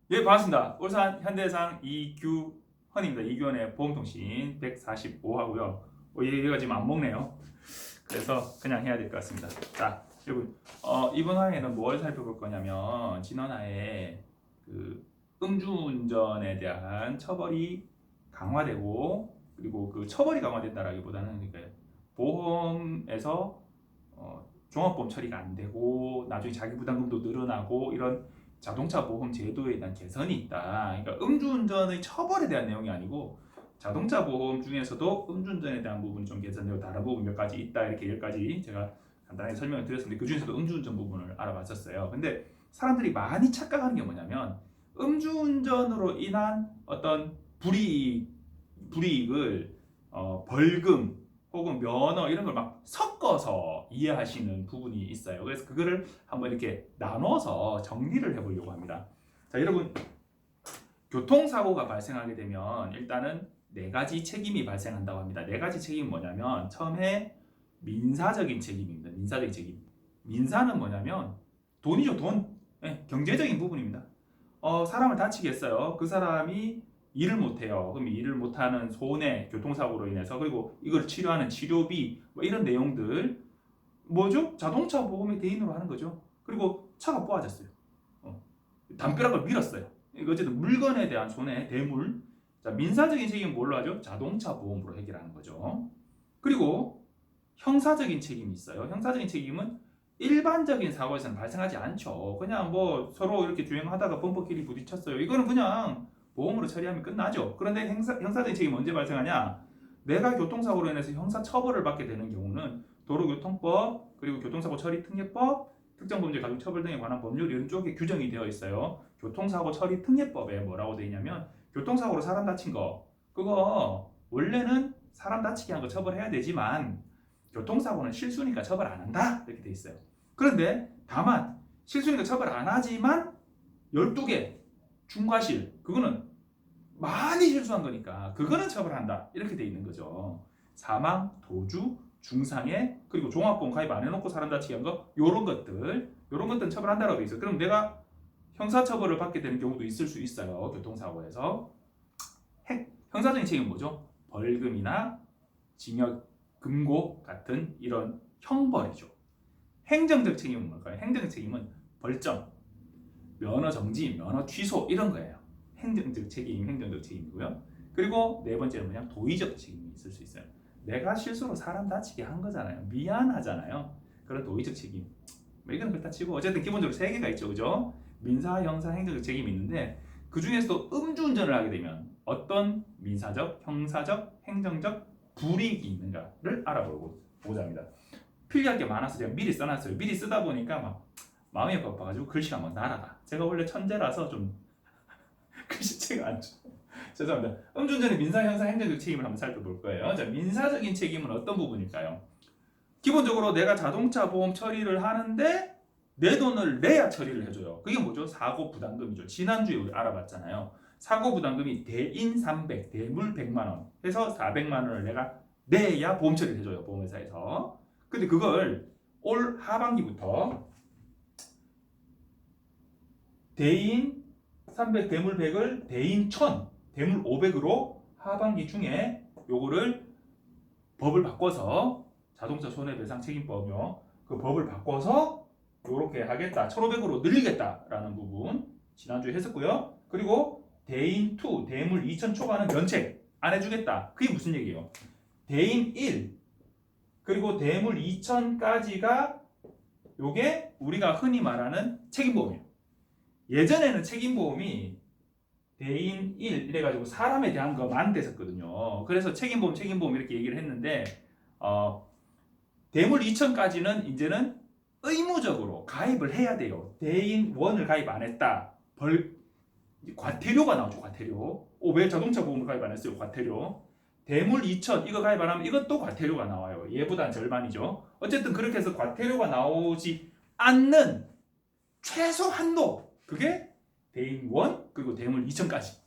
예, 반갑습니다. 울산 현대해상 이규헌입니다. 이규헌의 보험통신 145 하고요. 얘가 지금 안 먹네요. 그래서 그냥 해야 될 것 같습니다. 자, 여러분, 이번 화에는 뭘 살펴볼 거냐면, 지난 화에 그 음주운전에 대한 처벌이 강화되고, 그리고 그 처벌이 강화된다라기보다는 그러니까 보험에서 종합보험 처리가 안 되고, 나중에 자기 부담금도 늘어나고, 이런 자동차 보험 제도에 대한 개선이 있다. 그러니까 음주운전의 처벌에 대한 내용이 아니고 자동차 보험 중에서도 음주운전에 대한 부분이 좀 개선되고 다른 부분 몇 가지 있다. 이렇게 10가지 제가 간단하게 설명을 드렸는데 그 중에서도 음주운전 부분을 알아봤었어요. 근데 사람들이 많이 착각하는 게 뭐냐면 음주운전으로 인한 어떤 불이익을 벌금 혹은 면허 이런 걸 막 섞어서 이해하시는 부분이 있어요. 그래서 그거를 한번 이렇게 나눠서 정리를 해보려고 합니다. 자, 여러분, 교통사고가 발생하게 되면 일단은 네 가지 책임이 발생한다고 합니다. 네 가지 책임이 뭐냐면 처음에 민사적인 책임입니다. 민사적인 책임. 민사는 뭐냐면 돈이죠, 돈. 네, 경제적인 부분입니다. 사람을 다치게 했어요. 그 사람이 일을 못해요. 그럼 일을 못하는 손해, 교통사고로 인해서 그리고 이걸 치료하는 치료비 뭐 이런 내용들 뭐죠? 자동차 보험의 대인으로 하는 거죠. 그리고 차가 뽑아졌어요. 담벼락을 밀었어요. 이거 어쨌든 물건에 대한 손해, 대물. 자, 민사적인 책임은 뭘로 하죠? 자동차 보험으로 해결하는 거죠. 그리고 형사적인 책임이 있어요. 형사적인 책임은 일반적인 사고에서는 발생하지 않죠. 그냥 뭐 서로 이렇게 주행하다가 범퍼끼리 부딪혔어요. 이거는 그냥 보험으로 처리하면 끝나죠. 그런데 형사적인 책임이 언제 발생하냐? 내가 교통사고로 인해서 형사처벌을 받게 되는 경우는 도로교통법, 그리고 교통사고 처리 특례법, 특정범죄 가중처벌 등에 관한 법률 이런 쪽에 규정이 되어 있어요. 교통사고 처리 특례법에 뭐라고 되어 있냐면 교통사고로 사람 다친 거 그거 원래는 사람 다치게 한 거 처벌해야 되지만 교통사고는 실수니까 처벌 안 한다 이렇게 돼 있어요. 그런데 다만 실수니까 처벌 안 하지만 12개 중과실 그거는 많이 실수한 거니까 그거는 처벌한다 이렇게 돼 있는 거죠. 사망, 도주, 중상해 그리고 종합보험 가입 안 해놓고 사람 다치게 한 거 요런 것들은 처벌한다라고 돼 있어요. 그럼 내가 형사처벌을 받게 되는 경우도 있을 수 있어요. 교통사고에서. 형사적인 책임은 뭐죠? 벌금이나 징역, 금고 같은 이런 형벌이죠. 행정적 책임은 뭘까요? 행정적 책임은 벌점, 면허 정지, 면허 취소 이런 거예요. 행정적 책임이고요. 그리고 네 번째는 뭐냐? 도의적 책임이 있을 수 있어요. 내가 실수로 사람 다치게 한 거잖아요. 미안하잖아요. 그런 도의적 책임. 뭐 이건 그렇다 치고 어쨌든 기본적으로 세 개가 있죠, 그죠? 민사, 형사, 행정적 책임이 있는데 그 중에서도 음주운전을 하게 되면 어떤 민사적, 형사적, 행정적 불이익이 있는가를 알아보고자 합니다. 필기할 게 많아서 제가 미리 써놨어요. 미리 쓰다 보니까 막 마음이 바빠가지고 글씨가 막 날아가. 제가 원래 천재라서 좀 글씨체가 안 좋아요. 죄송합니다. 음주운전의 민사, 형사, 행정적 책임을 한번 살펴볼 거예요. 자, 민사적인 책임은 어떤 부분일까요? 기본적으로 내가 자동차 보험 처리를 하는데 내 돈을 내야 처리를 해줘요. 그게 뭐죠? 사고 부담금이죠. 지난주에 우리 알아봤잖아요. 사고 부담금이 대인 300, 대물 100만 원 해서 400만 원을 내가 내야 보험 처리를 해줘요. 보험회사에서. 근데 그걸 올 하반기부터 대인 300, 대물 100을 대인 1000, 대물 500으로 하반기 중에 요거를 법을 바꿔서 자동차 손해배상 책임법이요. 그 법을 바꿔서 이렇게 하겠다. 1,500으로 늘리겠다라는 부분 지난주에 했었고요. 그리고 대인 2, 대물 2,000 초과는 면책 안 해주겠다. 그게 무슨 얘기예요? 대인 1 그리고 대물 2,000까지가 요게 우리가 흔히 말하는 책임보험이에요. 예전에는 책임보험이 대인 1 이래가지고 사람에 대한 거만 됐었거든요. 그래서 책임보험 이렇게 얘기를 했는데 대물 2천까지는 이제는 의무적으로 가입을 해야 돼요. 대인 1을 가입 안 했다. 과태료가 나오죠. 과태료. 왜 자동차 보험을 가입 안 했어요? 과태료. 대물 2천 이거 가입 안 하면 이것도 과태료가 나와요. 얘보다는 절반이죠. 어쨌든 그렇게 해서 과태료가 나오지 않는 최소 한도 그게 대인 1 그리고 대물 2천까지.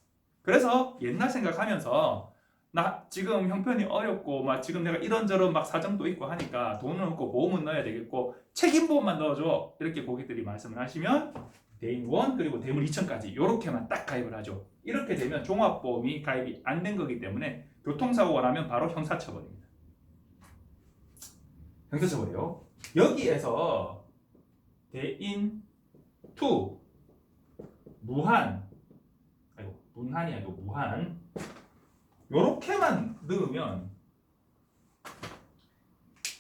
그래서 옛날 생각하면서 나 지금 형편이 어렵고 막 지금 내가 이런저런 막 사정도 있고 하니까 돈은 없고 보험은 넣어야 되겠고 책임보험만 넣어줘 이렇게 고객들이 말씀을 하시면 대인 1 그리고 대물 2천까지 이렇게만 딱 가입을 하죠. 이렇게 되면 종합보험이 가입이 안 된 거기 때문에 교통사고가 나면 바로 형사처벌입니다. 형사처벌이요. 여기에서 대인 2 무한 문한이 아니고 무한 요렇게만 넣으면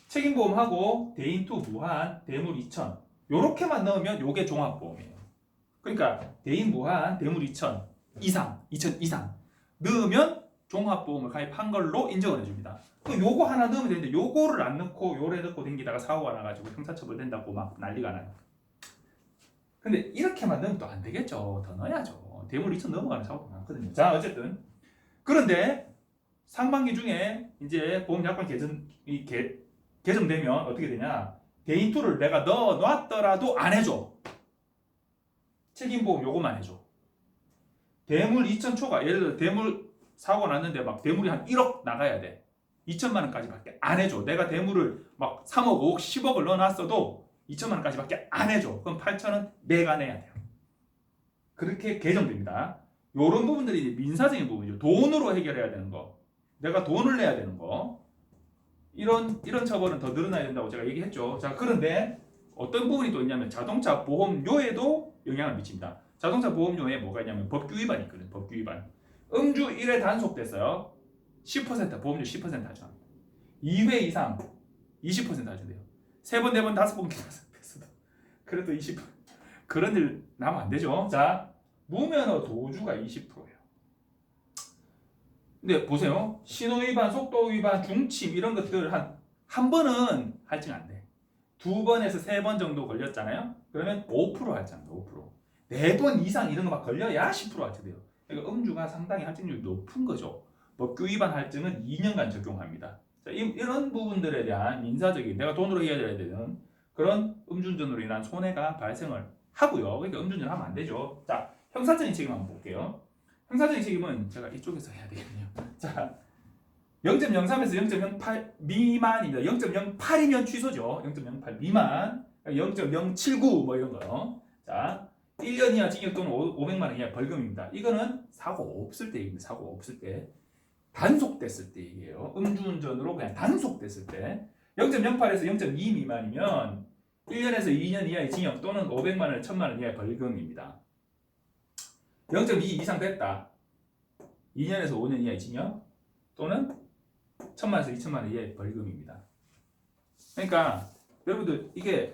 책임보험하고 대인 2 무한 대물 2천 요렇게만 넣으면 요게 종합보험이에요. 그러니까 대인 무한 대물 2천 이상 2천 이상 넣으면 종합보험을 가입한 걸로 인정을 해줍니다. 그럼 요거 하나 넣으면 되는데 요거를 안 넣고 요래 넣고 댕기다가 사고가 나가지고 형사처벌 된다고 막 난리가 나요. 근데 이렇게만 넣으면 또 안 되겠죠. 더 넣어야죠. 대물 2천 넘어가는 사고가 많거든요. 자 어쨌든 그런데 상반기 중에 이제 보험약관 개정되면 어떻게 되냐? 대인 2를 내가 넣어놨더라도 안 해줘. 책임보험 요거만 해줘. 대물 2천 초과 예를 들어 대물 사고 났는데 막 대물이 한 1억 나가야 돼. 2천만 원까지밖에 안 해줘. 내가 대물을 막 3억, 5억, 10억을 넣어놨어도 2천만 원까지밖에 안 해줘. 그럼 8천은 내가 내야 돼요. 그렇게 개정됩니다. 이런 부분들이 이제 민사적인 부분이죠. 돈으로 해결해야 되는 거. 내가 돈을 내야 되는 거. 이런 처벌은 더 늘어나야 된다고 제가 얘기했죠. 자, 그런데 어떤 부분이 또 있냐면 자동차 보험료에도 영향을 미칩니다. 자동차 보험료에 뭐가 있냐면 법규 위반이 있거든요. 법규 위반. 음주 1회 단속됐어요. 10% 보험료 10% 하죠. 2회 이상 20% 하준대요. 3번, 4번, 5번 단속됐어도 그래도 20% 그런 일 나면 안 되죠. 자, 무면허 도주가 20%예요. 근데 보세요. 신호 위반, 속도 위반, 중침 이런 것들 한 번은 할증 안 돼. 2번에서 3번 정도 걸렸잖아요. 그러면 5% 할증합니다. 5%. 4번 이상 이런 거 막 걸려야 10% 할증돼요. 그러니까 음주가 상당히 할증률이 높은 거죠. 법규 위반 할증은 2년간 적용합니다. 자, 이런 부분들에 대한 민사적인 내가 돈으로 해야 되는 그런 음주운전으로 인한 손해가 발생을 하고요. 그러니까 음주운전 하면 안 되죠. 자, 형사적인 책임 한번 볼게요. 형사적인 책임은 제가 이쪽에서 해야 되겠네요. 자, 0.03에서 0.08 미만입니다. 0.08이면 취소죠. 0.08 미만, 0.079 뭐 이런 거. 자, 1년 이하 징역 또는 500만 원 이하 벌금입니다. 이거는 사고 없을 때 얘기입니다. 사고 없을 때. 단속됐을 때 얘기해요. 음주운전으로 그냥 단속됐을 때. 0.08에서 0.2 미만이면 1년에서 2년 이하의 징역 또는 500만 원, 1000만 원 이하의 벌금입니다. 0.2 이상 됐다. 2년에서 5년 이하의 징역 또는 1000만 원에서 2천만 원 이하의 벌금입니다. 그러니까 여러분들 이게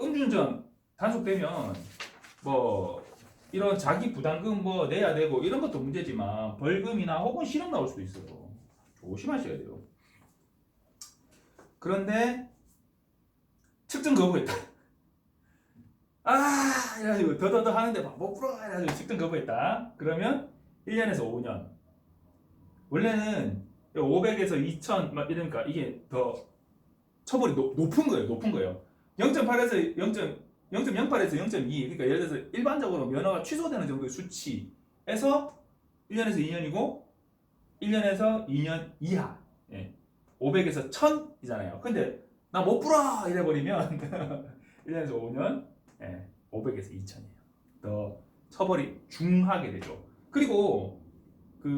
음주운전 단속되면 뭐 이런 자기 부담금 뭐 내야 되고 이런 것도 문제지만 벌금이나 혹은 실형 나올 수도 있어요. 조심하셔야 돼요. 그런데 측정 거부했다. 이래가지고 더더더 하는데 막 못 풀어 해가지고 측정 거부했다. 그러면 1년에서 5년. 원래는 500에서 2000 막 이러니까 이게 더 처벌이 높은 거예요. 높은 거예요. 0.8에서 0.08에서 0.2 그러니까 예를 들어서 일반적으로 면허가 취소되는 정도의 수치에서 1년에서 2년이고 1년에서 2년 이하 500에서 1000이잖아요. 근데 나 못 풀어 이래버리면 1년에서 5년 500에서 2000이에요. 더 처벌이 중하게 되죠. 그리고 그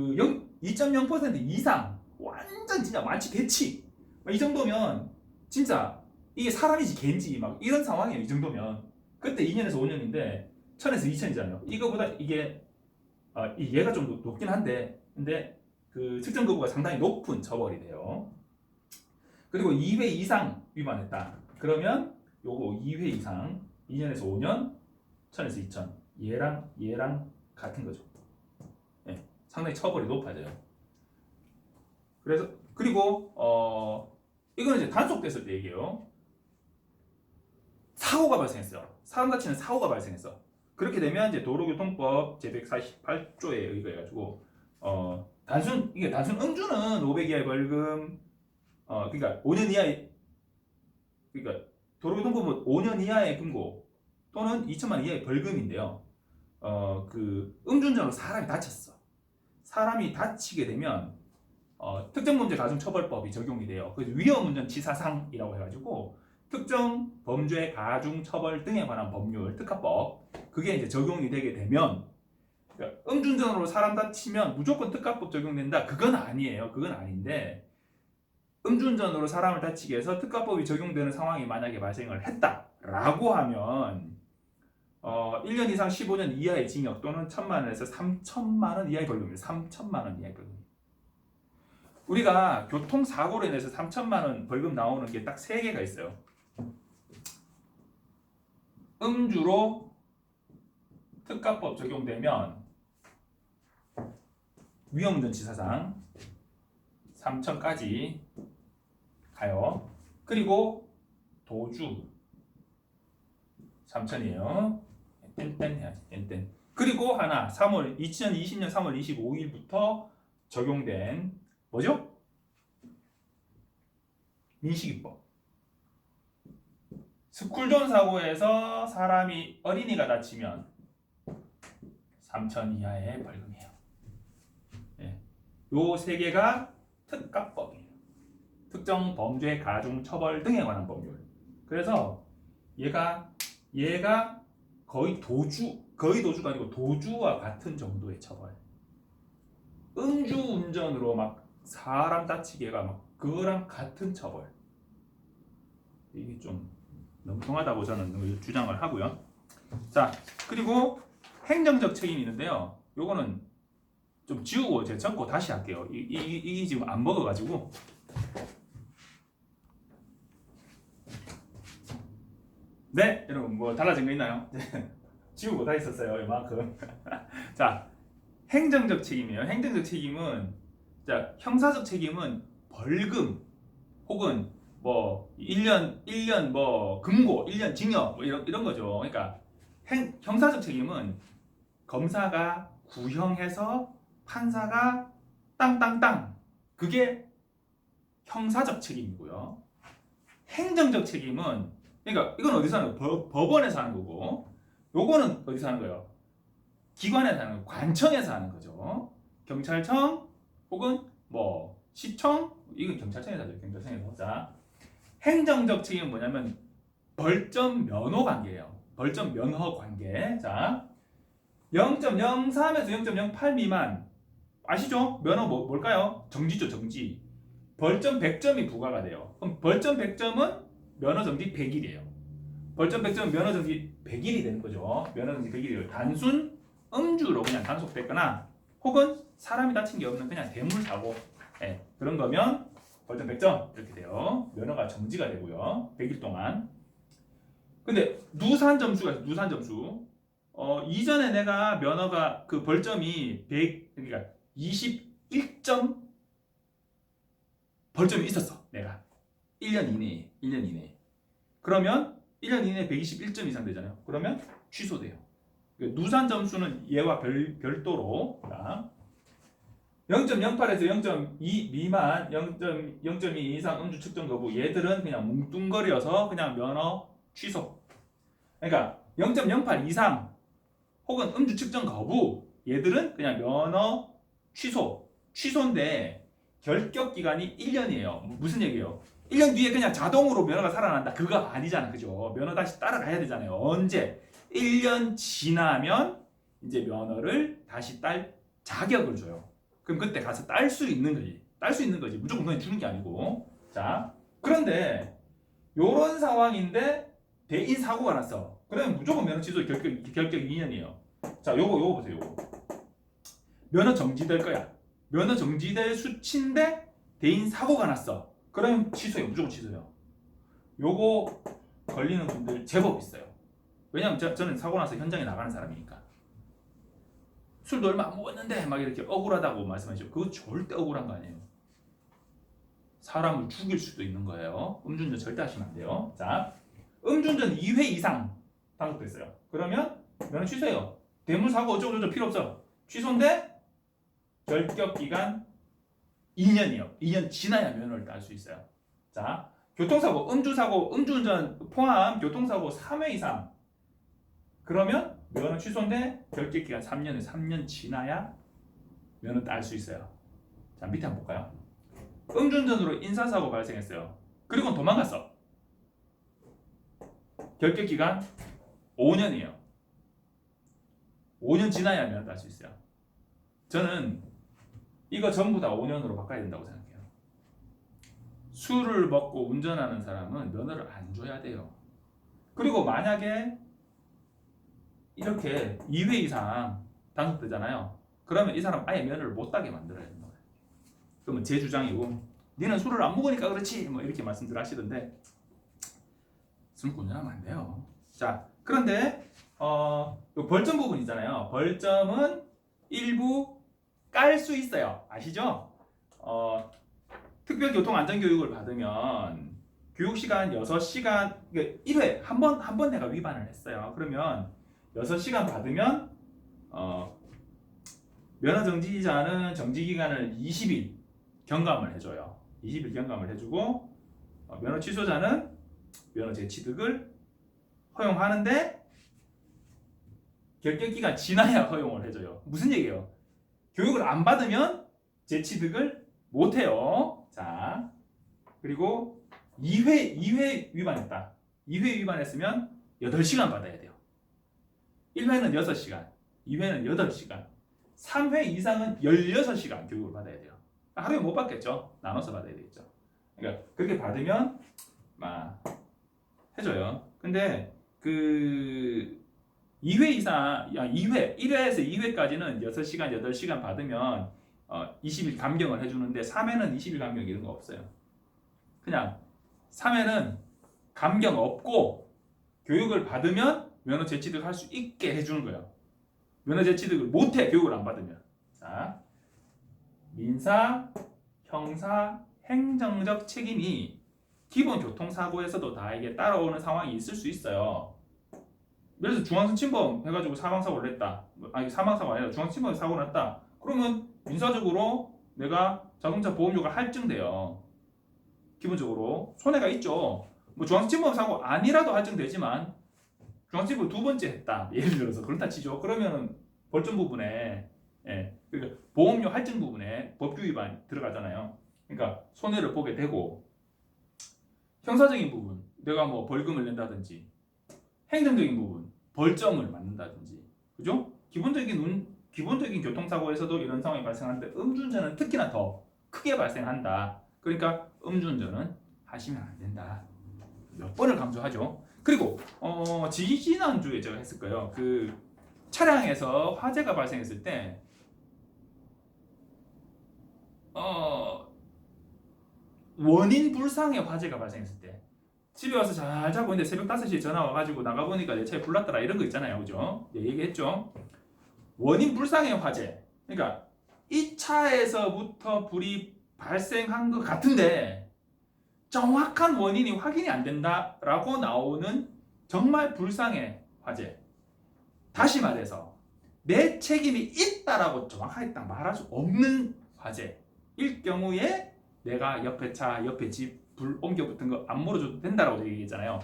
2.0% 이상 완전 진짜 만취 대치 이 정도면 진짜 이게 사람이지 개인지 막 이런 상황이에요. 이 정도면 그때 2년에서 5년인데 1000에서 2000이잖아요. 이거보다 이게 얘가 좀 높긴 한데 근데 그 측정 거부가 상당히 높은 처벌이 돼요. 그리고 2회 이상 위반했다. 그러면 요거 2회 이상 2년에서 5년 1000에서 2000 얘랑 같은 거죠. 상당히 처벌이 높아져요. 그래서 그리고 이거는 이제 단속됐을 때 얘기예요. 사고가 발생했어요. 사람 다치는 사고가 발생했어. 그렇게 되면 이제 도로교통법 제148조에 의거해가지고 단순 음주는 500 이하의 벌금 그러니까 5년 이하의 그러니까 도로교통법은 5년 이하의 금고 또는 2천만 원 이하의 벌금인데요. 그 음주운전으로 사람이 다쳤어. 사람이 다치게 되면 특정범죄 가중처벌법이 적용이 돼요. 그래서 위험운전치사상이라고 해가지고 특정 범죄 가중 처벌 등에 관한 법률 특가법 그게 이제 적용이 되게 되면 그러니까 음주운전으로 사람 다치면 무조건 특가법 적용된다 그건 아니에요. 그건 아닌데 음주운전으로 사람을 다치게 해서 특가법이 적용되는 상황이 만약에 발생을 했다라고 하면 1년 이상 15년 이하의 징역 또는 1,000만 원에서 3,000만 원 이하의 벌금입니다. 3,000만 원 이하의 벌금. 우리가 교통사고로 인해서 3,000만 원 벌금 나오는 게 딱 3개가 있어요. 음주로 특가법 적용되면 위험운전치사상 3,000까지 가요. 그리고 도주 3,000이에요. 땡땡 해야지. 땡땡. 그리고 하나 2020년 3월 25일부터 적용된 뭐죠? 민식이법. 스쿨존 사고에서 어린이가 다치면 3,000 이하의 벌금이에요. 예. 요 3개가 특가법이에요. 특정 범죄 가중 처벌 등에 관한 법률. 그래서 얘가 거의 도주가 아니고 도주와 같은 정도의 처벌. 음주운전으로 막 사람 다치게가 막 그거랑 같은 처벌. 이게 좀 너무 통하다고 저는 주장을 하고요. 자, 그리고 행정적 책임이 있는데요. 요거는 좀 지우고 제가 적고 다시 할게요. 이게 지금 안 먹어가지고. 네, 여러분 뭐 달라진 거 있나요? 지우고 다 있었어요. 이만큼. 자, 행정적 책임이에요. 행정적 책임은 자, 형사적 책임은 벌금 혹은 뭐 1년 뭐 금고, 1년 징역 뭐 이런 거죠. 그러니까 형사적 책임은 검사가 구형해서 판사가 땅땅땅 그게 형사적 책임이고요. 행정적 책임은 그러니까 이건 어디서 하는 거예요? 법원에서 하는 거고 요거는 어디서 하는 거예요? 기관에서 하는 거예요. 관청에서 하는 거죠. 경찰청 혹은 뭐 시청 이건 경찰청에서 하죠. 경찰청에서. 자, 행정적 책임은 뭐냐면 벌점 면허 관계예요. 벌점 면허 관계. 자, 0.03에서 0.08 미만 아시죠? 면허 뭘까요? 정지죠, 정지. 벌점 100점이 부과가 돼요. 그럼 벌점 100점은 면허 정지 100일이에요. 벌점 100점은 면허 정지 100일이 되는 거죠. 면허 정지 100일이에요. 단순 음주로 그냥 단속됐거나 혹은 사람이 다친 게 없는 그냥 대물 사고 그런 거면 벌점 100점 이렇게 돼요. 면허가 정지가 되고요. 100일 동안. 근데 누산 점수가 있어요. 누산 점수. 이전에 내가 면허가 그 벌점이 100 그러니까 21점 벌점이 있었어. 내가 1년 이내에. 그러면 1년 이내에 121점 이상 되잖아요. 그러면 취소돼요. 누산 점수는 얘와 별도로 0.08에서 0.2 미만 0.2 이상 음주 측정 거부 얘들은 그냥 뭉뚱거려서 그냥 면허 취소. 그러니까 0.08 이상 혹은 음주 측정 거부 얘들은 그냥 면허 취소인데 결격 기간이 1년이에요. 무슨 얘기예요? 1년 뒤에 그냥 자동으로 면허가 살아난다. 그거 아니잖아. 그죠? 면허 다시 따라가야 되잖아요. 언제? 1년 지나면 이제 면허를 다시 딸 자격을 줘요. 그럼 그때 가서 딸 수 있는 거지. 딸 수 있는 거지. 무조건 그냥 주는 게 아니고. 자, 그런데 요런 상황인데 대인 사고가 났어. 그러면 무조건 면허 취소 결격 2년이에요. 자, 요거 보세요. 요거. 면허 정지될 거야. 면허 정지될 수치인데 대인 사고가 났어. 그러면 취소해요. 무조건 취소해요. 요거 걸리는 분들 제법 있어요. 왜냐면 저는 사고 나서 현장에 나가는 사람이니까. 술도 얼마 안 먹었는데 막 이렇게 억울하다고 말씀하시죠. 그거 절대 억울한 거 아니에요. 사람을 죽일 수도 있는 거예요. 음주운전 절대 하시면 안 돼요. 자, 음주운전 2회 이상 단속됐어요. 그러면 면허 취소해요. 대물사고 어쩌고저쩌고 필요 없어. 취소인데 결격 기간 2년이요. 2년 지나야 면허를 딸 수 있어요. 자, 교통사고, 음주운전 포함 교통사고 3회 이상 그러면 면허 취소인데 결격 기간 3년에 3년 지나야 면허 딸 수 있어요. 자, 밑에 한번 볼까요? 음주운전으로 인사사고 발생했어요. 그리고 도망갔어. 결격 기간 5년이에요. 5년 지나야 면허 딸 수 있어요. 저는 이거 전부 다 5년으로 바꿔야 된다고 생각해요. 술을 먹고 운전하는 사람은 면허를 안 줘야 돼요. 그리고 만약에 이렇게 2회 이상 단속되잖아요. 그러면 이 사람 아예 면허를 못 따게 만들어야 된다. 그러면 제 주장이고, 니는 술을 안 먹으니까 그렇지 뭐 이렇게 말씀들 하시던데, 술 운전하면 안 돼요. 자, 그런데 요 벌점 부분 있잖아요. 벌점은 일부 깔 수 있어요. 아시죠? 특별교통안전교육을 받으면 교육시간 6시간, 1회 한 번 내가 위반을 했어요. 그러면 6시간 받으면 면허정지자는 정지기간을 20일 경감을 해줘요. 20일 경감을 해주고, 면허 취소자는 면허 재취득을 허용하는데 결격기간 지나야 허용을 해줘요. 무슨 얘기예요? 교육을 안 받으면 재취득을 못해요. 자, 그리고 2회 위반했다. 2회 위반했으면 8시간 받아야 돼요. 1회는 6시간, 2회는 8시간, 3회 이상은 16시간 교육을 받아야 돼요. 하루에 못 받겠죠. 나눠서 받아야 되겠죠. 그러니까 그렇게 받으면 막 해줘요. 근데 그 2회 이상, 1회에서 2회까지는 6시간, 8시간 받으면 20일 감경을 해주는데 3회는 20일 감경 이런 거 없어요. 그냥 3회는 감경 없고 교육을 받으면 면허 재취득 할 수 있게 해주는 거예요. 면허 재취득을 못해, 교육을 안 받으면. 자, 민사, 형사, 행정적 책임이 기본 교통사고에서도 다 이게 따라오는 상황이 있을 수 있어요. 예를 들어서 중앙선 침범 해가지고 사망사고를 냈다. 아니, 사망사고가 아니라 중앙선 침범에 사고를 냈다. 그러면 민사적으로 내가 자동차 보험료가 할증돼요. 기본적으로 손해가 있죠. 뭐 중앙선 침범 사고 아니라도 할증되지만 중앙선 침범 두 번째 했다. 예를 들어서 그렇다 치죠. 그러면은 벌점 부분에, 그러니까 보험료 할증 부분에 법규 위반 들어가잖아요. 그러니까 손해를 보게 되고, 형사적인 부분 내가 뭐 벌금을 낸다든지, 행정적인 부분 벌점을 맞는다든지, 그죠? 기본적인 교통사고에서도 이런 상황이 발생하는데 음주운전은 특히나 더 크게 발생한다. 그러니까 음주운전은 하시면 안 된다. 몇 번을 강조하죠. 그리고 지지난주에 제가 했을 거예요. 그 차량에서 화재가 발생했을 때 원인 불상의 화재가 발생했을 때 집에 와서 잘 자고 있는데 새벽 5시에 전화 와가지고 나가보니까 내 차에 불 났더라, 이런 거 있잖아요. 그죠? 네, 얘기했죠. 원인 불상의 화재. 그러니까 이 차에서부터 불이 발생한 것 같은데 정확한 원인이 확인이 안 된다라고 나오는 정말 불상의 화재. 다시 말해서 내 책임이 있다라고 정확하게 딱 말할 수 없는 화재일 경우에 내가 옆에 차, 옆에 집 불 옮겨 붙은 거 안 물어줘도 된다라고 얘기했잖아요.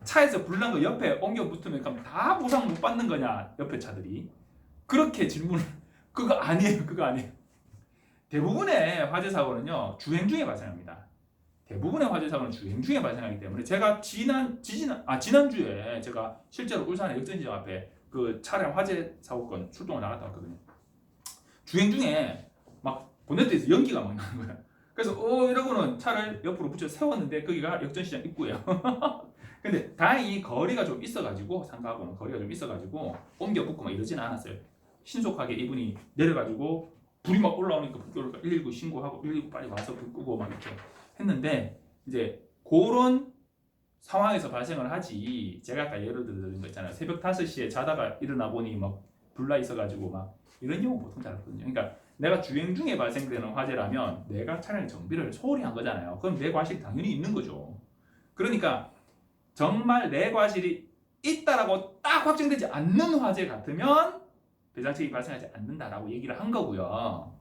차에서 불난 거 옆에 옮겨 붙으면 그럼 다 보상 못 받는 거냐, 옆에 차들이. 그렇게 질문을, 그거 아니에요. 대부분의 화재 사고는요, 주행 중에 발생합니다. 대부분의 화재 사고는 주행 중에 발생하기 때문에 제가 지난주에 제가 실제로 울산의 역전지점 앞에 그 차량 화재 사고건 출동을 나갔다 왔거든요. 주행 중에 막 본네트에서 연기가 막 나는 거야. 그래서 이러고는 차를 옆으로 붙여 세웠는데 거기가 역전시장 입구예요. 근데 다행히 거리가 좀 있어가지고, 상가하고는 거리가 좀 있어가지고 옮겨 붙고 막 이러지는 않았어요. 신속하게 이분이 내려가지고 불이 막 올라오니까 119 신고하고 119 빨리 와서 불 끄고 막 이렇게 했는데, 이제 그런 상황에서 발생을 하지. 제가 아까 예를 들은 거 있잖아요. 새벽 5시에 자다가 일어나 보니 막 불나 있어가지고 막 이런 경우 보통 잘 없거든요. 그러니까 내가 주행 중에 발생되는 화재라면 내가 차량 정비를 소홀히 한 거잖아요. 그럼 내 과실이 당연히 있는 거죠. 그러니까 정말 내 과실이 있다라고 딱 확정되지 않는 화재 같으면 배상책이 발생하지 않는다라고 얘기를 한 거고요.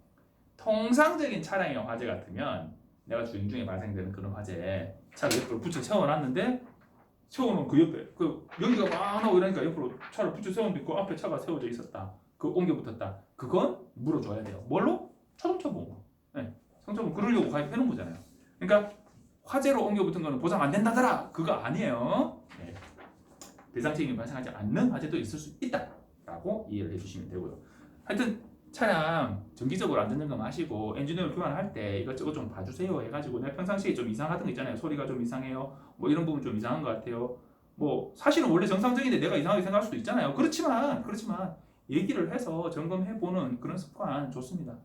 통상적인 차량의 화재 같으면 내가 주행 중에 발생되는 그런 화재, 차를 옆으로 붙여 세워놨는데 세워놓은 그 옆에 그 연기가 막 나고 이러니까 옆으로 차를 붙여 세웠는데 그 앞에 차가 세워져 있었다. 그 옮겨 붙었다. 그건 물어줘야 돼요. 뭘로? 자동차 보험. 네. 상처보험 그러려고 가입해놓은 거잖아요. 그러니까 화재로 옮겨 붙은 거는 보상 안 된다더라. 그거 아니에요. 네. 배상책임이 발생하지 않는 화재도 있을 수 있다라고 이해를 해주시면 되고요. 하여튼 차량 정기적으로 안전점검 하시고 엔지니어 교환할 때 이것저것 좀 봐주세요 해가지고 내가 평상시에 좀 이상하던 거 있잖아요. 소리가 좀 이상해요. 뭐 이런 부분 좀 이상한 것 같아요. 뭐 사실은 원래 정상적인데 내가 이상하게 생각할 수도 있잖아요. 그렇지만 얘기를 해서 점검해보는 그런 습관 좋습니다.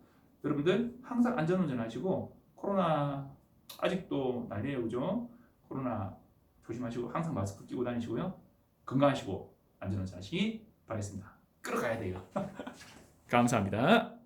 여러분들 항상 안전운전 하시고 코로나 아직도 난리예요, 그죠? 코로나 조심하시고 항상 마스크 끼고 다니시고요. 건강하시고 안전운전 하시기 바라겠습니다. 끌어가야 돼요. 감사합니다.